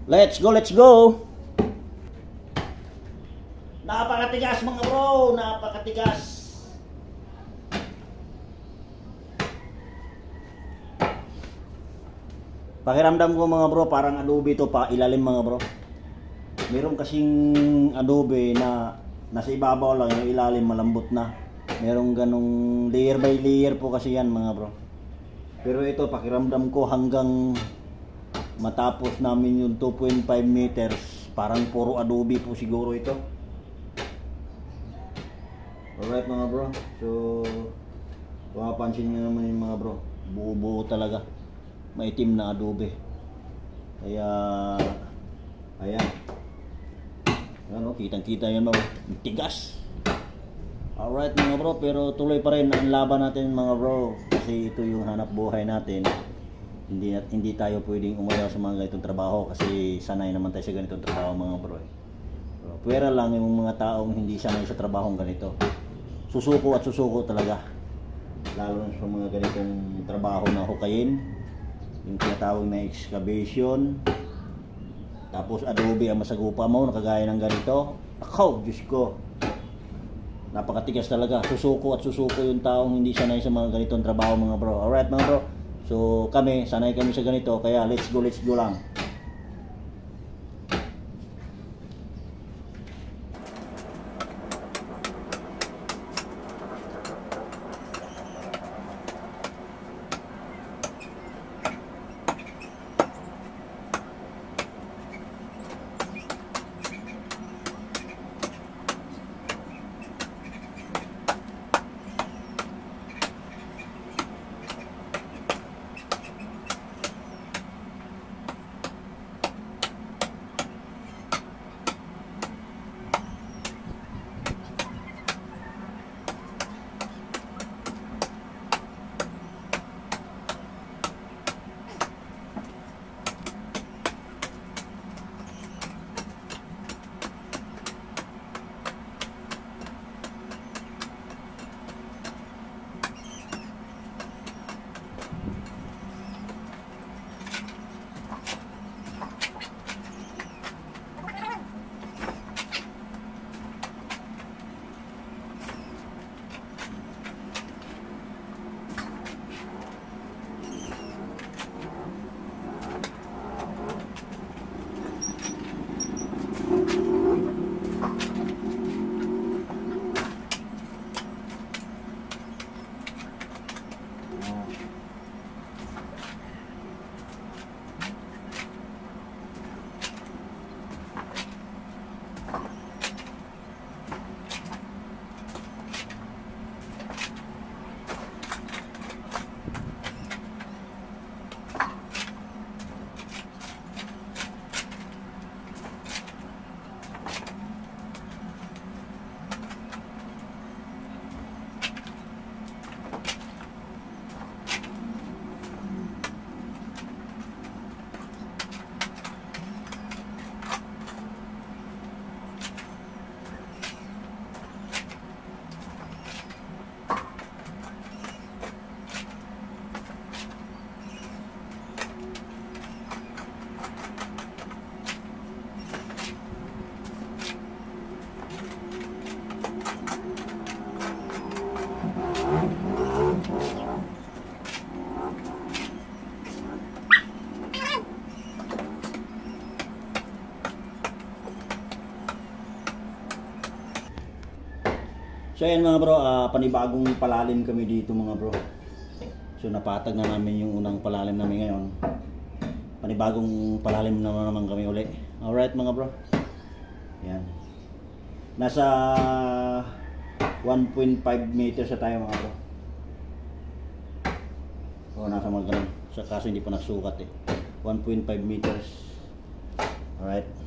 Let's go, let's go! Napakatigas mga bro, napakatigas. Pakiramdam ko mga bro, parang adobe to pa ilalim mga bro. Meron kasing adobe na nasa ibabaw lang, yung ilalim malambot na. Merong ganong layer by layer po kasi yan mga bro. Pero ito pakiramdam ko hanggang matapos namin yung 2.5 meters, parang puro adobe po siguro ito. Alright mga bro, so mapapansin nyo naman yung mga bro, buo-buo talaga, maitim na adobe. Kaya ayan, ano, kitang-kita yan mga bro, tigas. Alright mga bro, pero tuloy pa rin ang laban natin mga bro, kasi ito yung hanap buhay natin. Hindi tayo pwedeng umayaw sa mga ganitong trabaho kasi sanay naman tayo sa ganitong trabaho mga bro. So, pwera lang yung mga taong hindi sanay sa trabahong ganito, susuko at susuko talaga, lalo sa mga ganitong trabaho na hukayin, yung tinatawag na excavation, tapos adobe ang masagupa mo, nakagaya ng ganito. Ako, Diyos ko, napakatigas talaga, susuko at susuko yung taong hindi sanay sa mga ganitong trabaho mga bro. Alright mga bro, so kami, sanay kami sa ganito, kaya let's go lang. So ayan mga bro, panibagong palalim kami dito mga bro. So napatag na namin yung unang palalim namin ngayon. Panibagong palalim naman kami uli. Alright mga bro. Ayan. Nasa 1.5 meters na tayo mga bro. O nasa mga ganun. Sa kaso hindi pa nasukat eh. 1.5 meters. Alright.